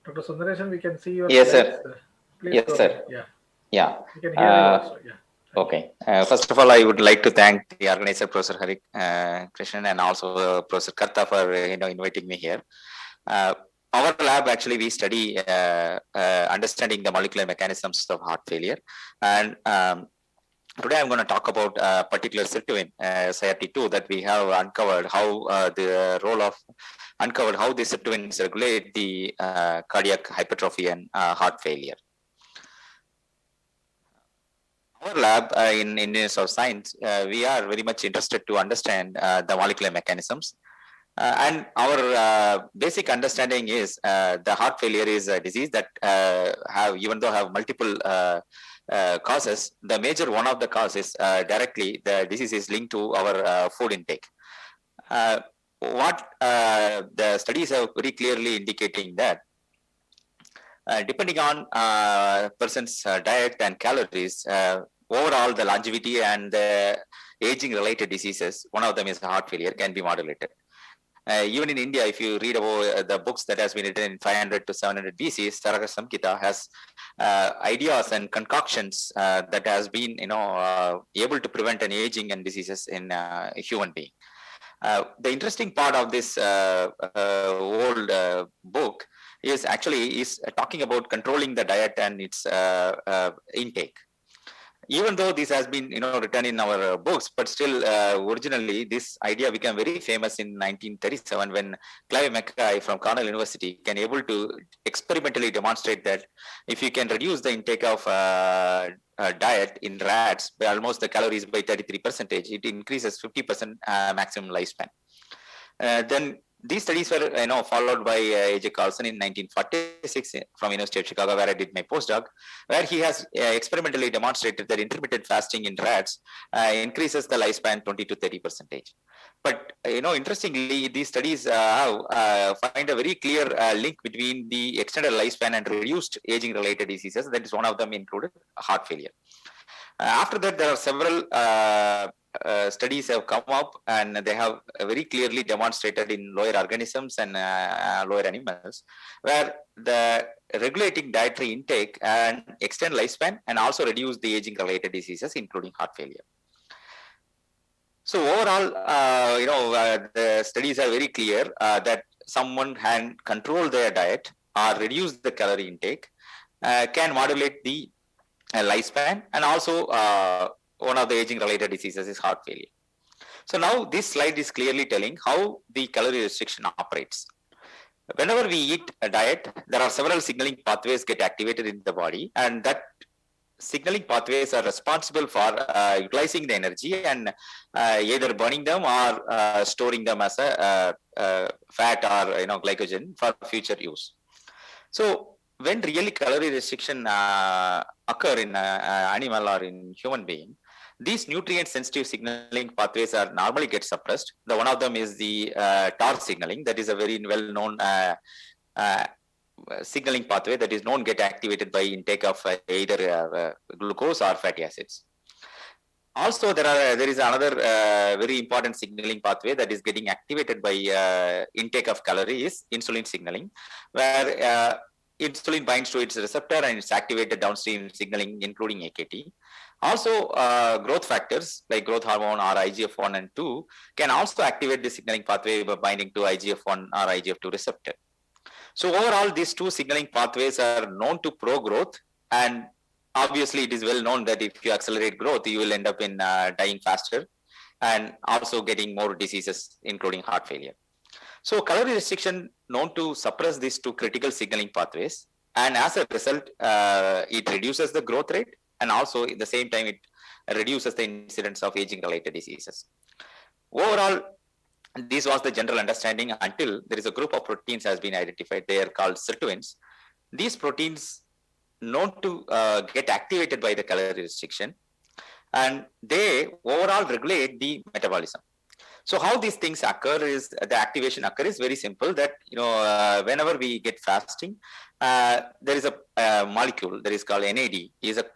Dr. Sundaresan, we can see your Yes, slides. sir. Please Yes, go sir. ahead. Yeah, Yeah. we can hear you Uh, also. Yeah, thank you. okay. First of all, I would like to thank the organizer, Professor Hari Krishnan, and also Professor Karta for inviting me here. Uh, our lab actually we study understanding the molecular mechanisms of heart failure, and today I'm going to talk about a particular Sirtuin, SIRT2, that we have uncovered how the role of uncovered how the Sirtuins regulate the cardiac hypertrophy and heart failure. Our lab in Indian of Science, we are very much interested to understand the molecular mechanisms. And our basic understanding is the heart failure is a disease that even though have multiple causes, the major one of the causes directly the disease is linked to our food intake. What the studies have very clearly indicating that depending on person's diet and calories, overall the longevity and the aging related diseases, one of them is heart failure, can be modulated. Even in India, if you read about the books that has been written in 500 to 700 BC, Saraka Samhita has ideas and concoctions that has been, able to prevent an aging and diseases in a human being. The interesting part of this old book is actually is talking about controlling the diet and its intake. Even though this has been written in our books, but still originally this idea became very famous in 1937 when Clive Mackay from Cornell University can able to experimentally demonstrate that if you can reduce the intake of diet in rats by almost the calories by 33%, it increases 50% maximum lifespan. Then these studies were followed by A.J. Carlson in 1946 from University of Chicago, where I did my postdoc, where he has experimentally demonstrated that intermittent fasting in rats increases the lifespan 20 to 30%. But interestingly, these studies find a very clear link between the extended lifespan and reduced aging related diseases. That is one of them included heart failure. After that, there are several studies have come up and they have very clearly demonstrated in lower organisms and lower animals, where the regulating dietary intake and extend lifespan and also reduce the aging related diseases, including heart failure. So overall, the studies are very clear that someone can control their diet or reduce the calorie intake, can modulate the lifespan, and also one of the aging related diseases is heart failure. So now this slide is clearly telling how the calorie restriction operates. Whenever we eat a diet, there are several signaling pathways get activated in the body, and that signaling pathways are responsible for utilizing the energy and either burning them or storing them as a fat or glycogen for future use. So when really calorie restriction occur in animal or in human being, these nutrient sensitive signaling pathways are normally get suppressed. The one of them is the TAR signaling, that is a very well known uh, signaling pathway that is known get activated by intake of either glucose or fatty acids. Also, there is another very important signaling pathway that is getting activated by intake of calories, insulin signaling, where insulin binds to its receptor and it's activated downstream signaling, including AKT. Also, growth factors like growth hormone or IGF-1 and 2 can also activate the signaling pathway by binding to IGF-1 or IGF-2 receptor. So overall, these two signaling pathways are known to pro-growth, and obviously it is well known that if you accelerate growth, you will end up in dying faster and also getting more diseases, including heart failure. So calorie restriction known to suppress these two critical signaling pathways, and as a result, it reduces the growth rate, and also at the same time, it reduces the incidence of aging-related diseases. Overall, this was the general understanding until there is a group of proteins has been identified. They are called Sirtuins. These proteins known to get activated by the calorie restriction, and they overall regulate the metabolism. So how these things occur is the activation occur is very simple. That whenever we get fasting, there is a molecule that is called NAD,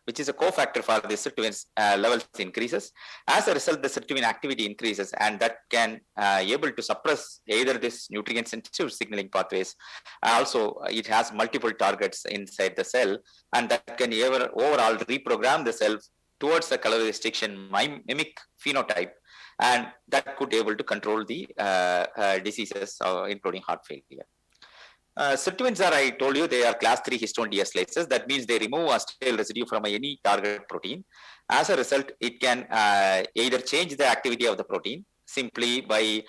which is a cofactor for the sirtuins levels increases. As a result, the sirtuin activity increases, and that can able to suppress either this nutrient sensitive signaling pathways. Also, it has multiple targets inside the cell, and that can overall reprogram the cell towards the calorie restriction mimic phenotype, and that could able to control the diseases, including heart failure. Sirtuins are, I told you, they are class 3 histone deacylases. That means they remove a stale residue from any target protein. As a result, it can either change the activity of the protein simply by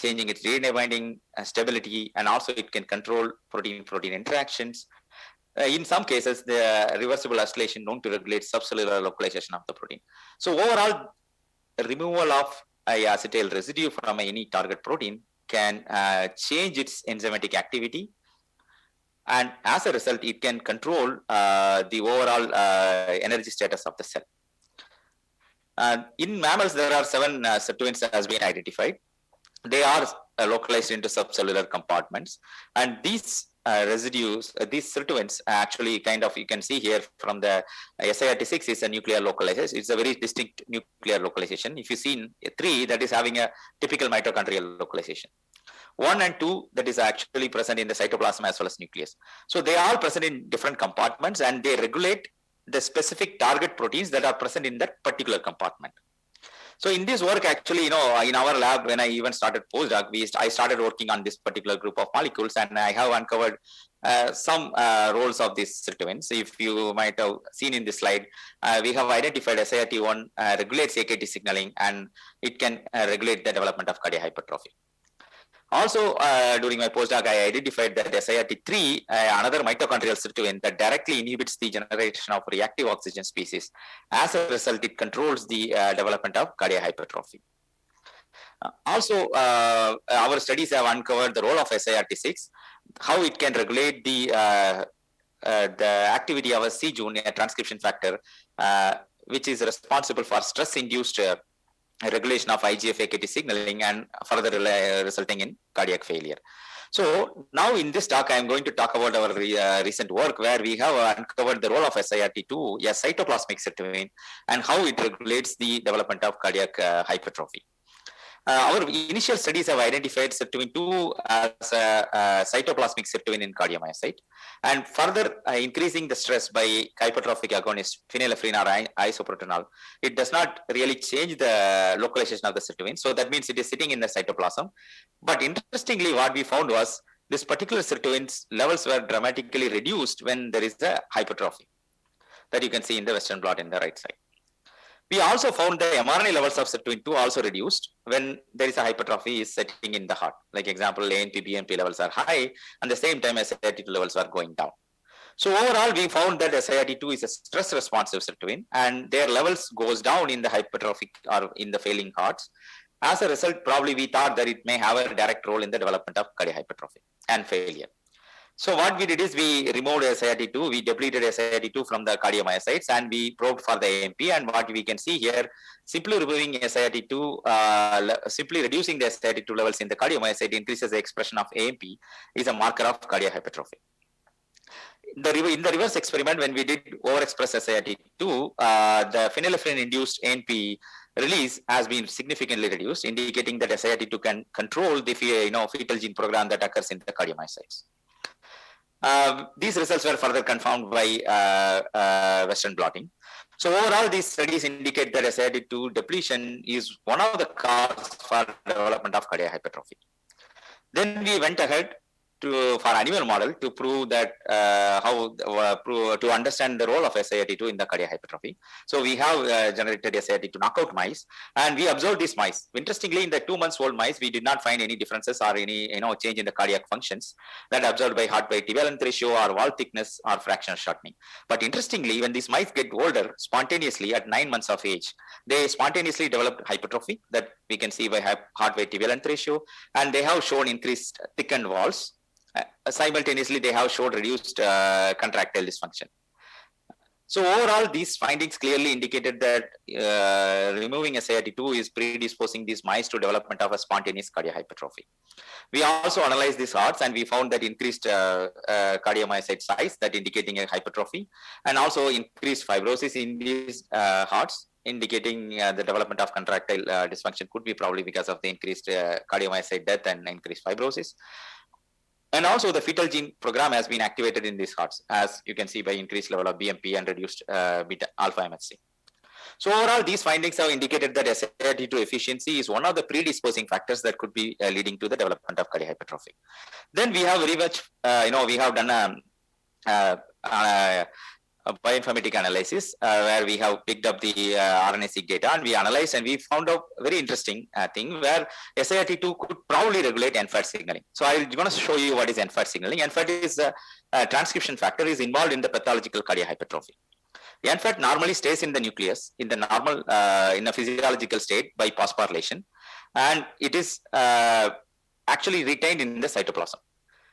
changing its DNA binding stability, and also it can control protein-protein interactions. In some cases, the reversible acylation known to regulate subcellular localization of the protein. So overall, removal of acetyl residue from any target protein can change its enzymatic activity, and as a result, it can control the overall energy status of the cell. In mammals, there are 7 sirtuins has been identified. They are localized into subcellular compartments, and these residues, these sirtuins, actually kind of, you can see here from the SIRT6 is a nuclear localization. It's a very distinct nuclear localization. If you see 3, that is having a typical mitochondrial localization. 1 and 2, that is actually present in the cytoplasm as well as nucleus. So they are present in different compartments, and they regulate the specific target proteins that are present in that particular compartment. So in this work, actually, in our lab, when I even started postdoc, I started working on this particular group of molecules, and I have uncovered some roles of these sirtuins. If you might have seen in this slide, we have identified SIRT1 regulates AKT signaling, and it can regulate the development of cardiac hypertrophy. Also, during my postdoc, I identified that SIRT3, another mitochondrial sirtuin that directly inhibits the generation of reactive oxygen species. As a result, it controls the development of cardiac hypertrophy. Also, our studies have uncovered the role of SIRT6, how it can regulate the activity of a c-Jun, a transcription factor, which is responsible for stress-induced regulation of IGF-AKT signaling, and further resulting in cardiac failure. So now in this talk, I am going to talk about our recent work where we have uncovered the role of SIRT2, a cytoplasmic sirtuin, and how it regulates the development of cardiac hypertrophy. Our initial studies have identified sirtuin 2 as a cytoplasmic sirtuin in cardiomyocyte, and further increasing the stress by hypertrophic agonist phenylephrine or isoproterenol. It does not really change the localization of the sirtuin, so that means it is sitting in the cytoplasm. But interestingly, what we found was this particular sirtuin's levels were dramatically reduced when there is a hypertrophy, that you can see in the Western blot in the right side. We also found the mRNA levels of sirtuin 2 also reduced when there is a hypertrophy is setting in the heart. Like example, ANP, BNP levels are high, and the same time SIRT2 levels are going down. So overall, we found that SIRT2 is a stress responsive sirtuin, and their levels goes down in the hypertrophic or in the failing hearts. As a result, probably we thought that it may have a direct role in the development of cardiac hypertrophy and failure. So what we did is we removed SIRT2, we depleted SIRT2 from the cardiomyocytes, and we probed for the AMP. And what we can see here, simply removing SIRT2, simply reducing the SIRT2 levels in the cardiomyocyte increases the expression of AMP, is a marker of cardiac hypertrophy. In the reverse experiment, when we did overexpress SIRT2, the phenylephrine-induced ANP release has been significantly reduced, indicating that SIRT2 can control the fetal gene program that occurs in the cardiomyocytes. These results were further confirmed by Western blotting. So overall, these studies indicate that SIRT2 depletion is one of the causes for development of cardiac hypertrophy. Then we went ahead for animal model to prove that to understand the role of SIRT2 in the cardiac hypertrophy. So we have generated SIRT2 knockout mice, and we observed these mice. Interestingly, in the 2 months old mice, we did not find any differences or any change in the cardiac functions that observed by heart weight equivalent ratio or wall thickness or fractional shortening. But interestingly, when these mice get older, spontaneously at 9 months of age, they spontaneously developed hypertrophy that we can see by heart weight equivalent ratio, and they have shown increased thickened walls. Simultaneously, they have showed reduced contractile dysfunction. So overall, these findings clearly indicated that removing SIRT2 is predisposing these mice to development of a spontaneous cardiac hypertrophy. We also analyzed these hearts and we found that increased cardiomyocyte size, that indicating a hypertrophy, and also increased fibrosis in these hearts, indicating the development of contractile dysfunction could be probably because of the increased cardiomyocyte death and increased fibrosis. And also the fetal gene program has been activated in these hearts, as you can see by increased level of BMP and reduced beta alpha MHC. So overall, these findings have indicated that SIRT2 efficiency is one of the predisposing factors that could be leading to the development of cardiac hypertrophy. Then we have very much, we have done a bioinformatic analysis where we have picked up the RNA-seq data and we analyzed and we found out very interesting thing where SIRT2 could probably regulate NFAT signaling. So I'm going to show you what is NFAT signaling. NFAT is a transcription factor is involved in the pathological cardiac hypertrophy. NFAT normally stays in the nucleus in the normal, in a physiological state by phosphorylation, and it is actually retained in the cytoplasm.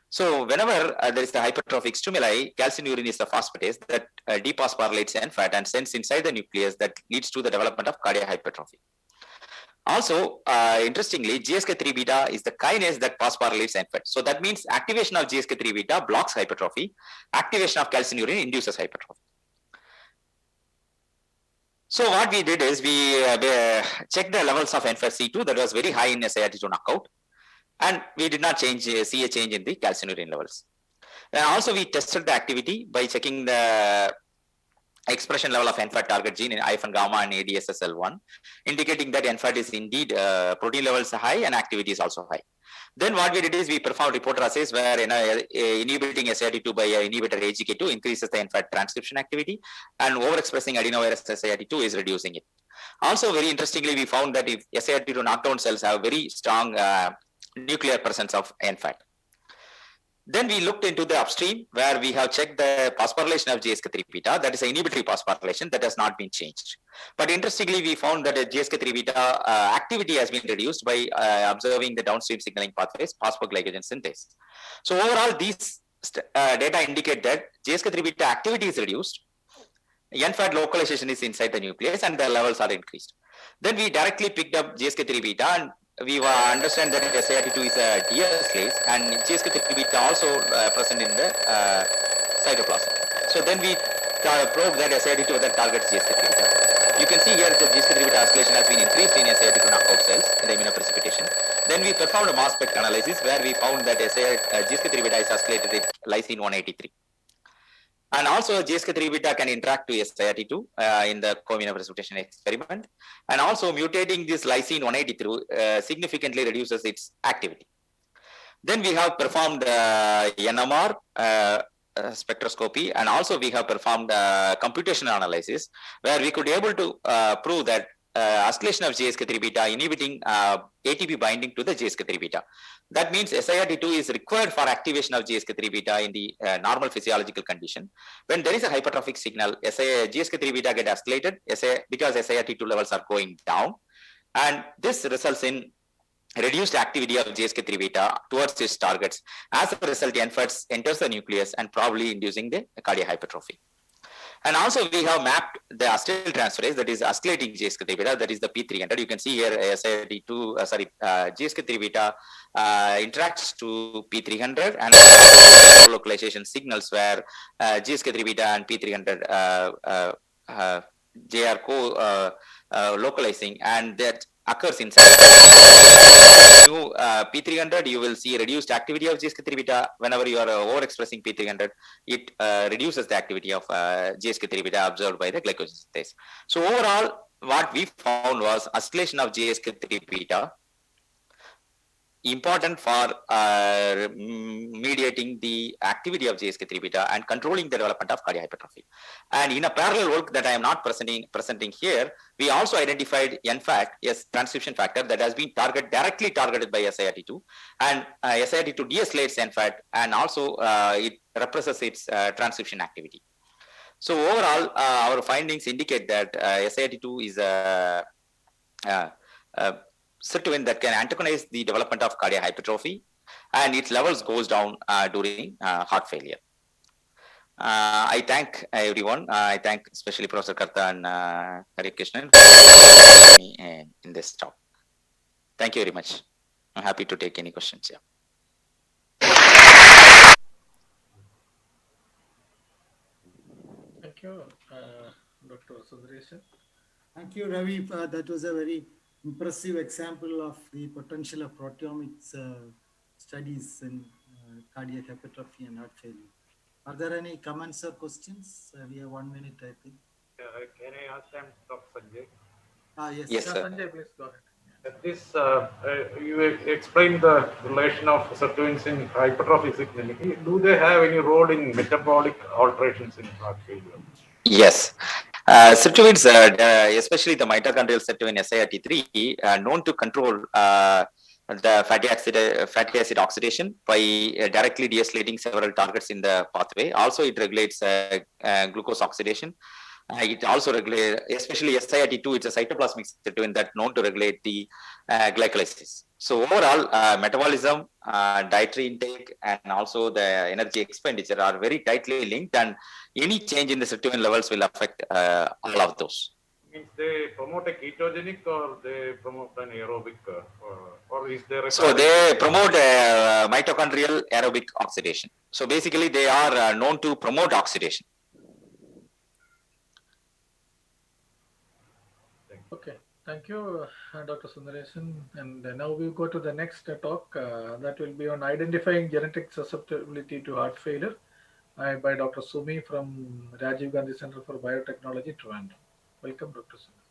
So whenever there is the hypertrophic stimuli, calcineurin is the phosphatase that dephosphorylates NFAT and sends inside the nucleus that leads to the development of cardiac hypertrophy. Also, interestingly, GSK3 beta is the kinase that phosphorylates NFAT. So that means activation of GSK3 beta blocks hypertrophy, activation of calcineurin induces hypertrophy. So what we did is we checked the levels of NFAT-C2 that was very high in SIRT2 knockout, and we did not see a change in the calcineurin levels. And also we tested the activity by checking the expression level of NFAT target gene in IFN-gamma and ADSSL1, indicating that NFAT is indeed protein levels are high and activity is also high. Then what we did is we performed reporter assays where inhibiting SIRT2 by inhibitor AGK2 increases the NFAT transcription activity, and overexpressing adenovirus SIRT2 is reducing it. Also, very interestingly, we found that if SIRT2 knockdown cells have very strong nuclear presence of NFAT. Then we looked into the upstream where we have checked the phosphorylation of GSK3 beta, that is an inhibitory phosphorylation that has not been changed. But interestingly, we found that GSK3 beta activity has been reduced by observing the downstream signaling pathways, phosphoglycogen synthase. So overall, these data indicate that GSK3 beta activity is reduced, NFAT localization is inside the nucleus, and the levels are increased. Then we directly picked up GSK3 beta and we understand that SIRT2 is a deacylase and GSK3 beta also present in the cytoplasm. So then we probe that SIRT2 that targets GSK3 beta. You can see here that GSK3 beta escalation has been increased in SIRT2 knockout cells in the immunoprecipitation. Then we performed a mass spec analysis where we found that GSK3 beta is escalated with lysine 183. And also GSK3 beta can interact to SIRT2 in the co-immunoprecipitation experiment. And also mutating this lysine 183 significantly reduces its activity. Then we have performed NMR spectroscopy, and also we have performed computational analysis where we could be able to prove that escalation of GSK3 beta inhibiting ATP binding to the GSK3 beta. That means SIRT2 is required for activation of GSK3 beta in the normal physiological condition. When there is a hypertrophic signal, GSK3 beta get escalated because SIRT2 levels are going down, and this results in reduced activity of GSK3 beta towards its targets. As a result, NFAT enters the nucleus and probably inducing the cardiac hypertrophy. And also we have mapped the acetyltransferase that is escalating GSK3 beta, that is the P300. You can see here GSK3 beta interacts to P300 and localization signals where GSK3 beta and P300 they are localizing, and that occurs inside P300. You will see reduced activity of GSK3 beta. Whenever you are overexpressing P300, it reduces the activity of GSK3 beta observed by the glycogen synthase. So overall, what we found was escalation of GSK3 beta important for mediating the activity of GSK3 beta and controlling the development of cardiac hypertrophy. And in a parallel work that I am not presenting here, we also identified NFAT as transcription factor that has been directly targeted by SIRT2, and SIRT2 deacylates NFAT, and also it represses its transcription activity. So overall, our findings indicate that SIRT2 is a Sirtuin that can antagonize the development of cardiac hypertrophy, and its levels goes down during heart failure. I thank everyone. I thank especially Professor Karta and Hari Krishnan in this talk. Thank you very much. I'm happy to take any questions. Yeah. Thank you, Dr. Sundaresan. Thank you, Ravi. That was a very impressive example of the potential of proteomics studies in cardiac hypertrophy and heart failure. Are there any comments or questions? We have 1 minute, I think. Can I ask them, Dr. Sanjay? Yes. Yes, Yeah, sir. Sanjay, please go ahead. This you explained the relation of Sirtuins in hypertrophic signaling. Do they have any role in metabolic alterations in heart failure? Yes. Sirtuins, especially the mitochondrial sirtuin SIRT3, known to control the fatty acid oxidation by directly deacylating several targets in the pathway. Also, it regulates glucose oxidation. It also regulates, especially SIRT2, it's a cytoplasmic sirtuin that known to regulate the glycolysis. So overall, metabolism, dietary intake, and also the energy expenditure are very tightly linked, and any change in the sirtuin levels will affect all of those. Means they promote a ketogenic or they promote an aerobic, or is there a So they promote mitochondrial aerobic oxidation. So basically, they are known to promote oxidation. Okay, thank you, Dr. Sundaresan. And now we go to the next talk that will be on identifying genetic susceptibility to heart failure by Dr. Sumi from Rajiv Gandhi Center for Biotechnology, Trivandrum. Welcome, Dr. Sumi.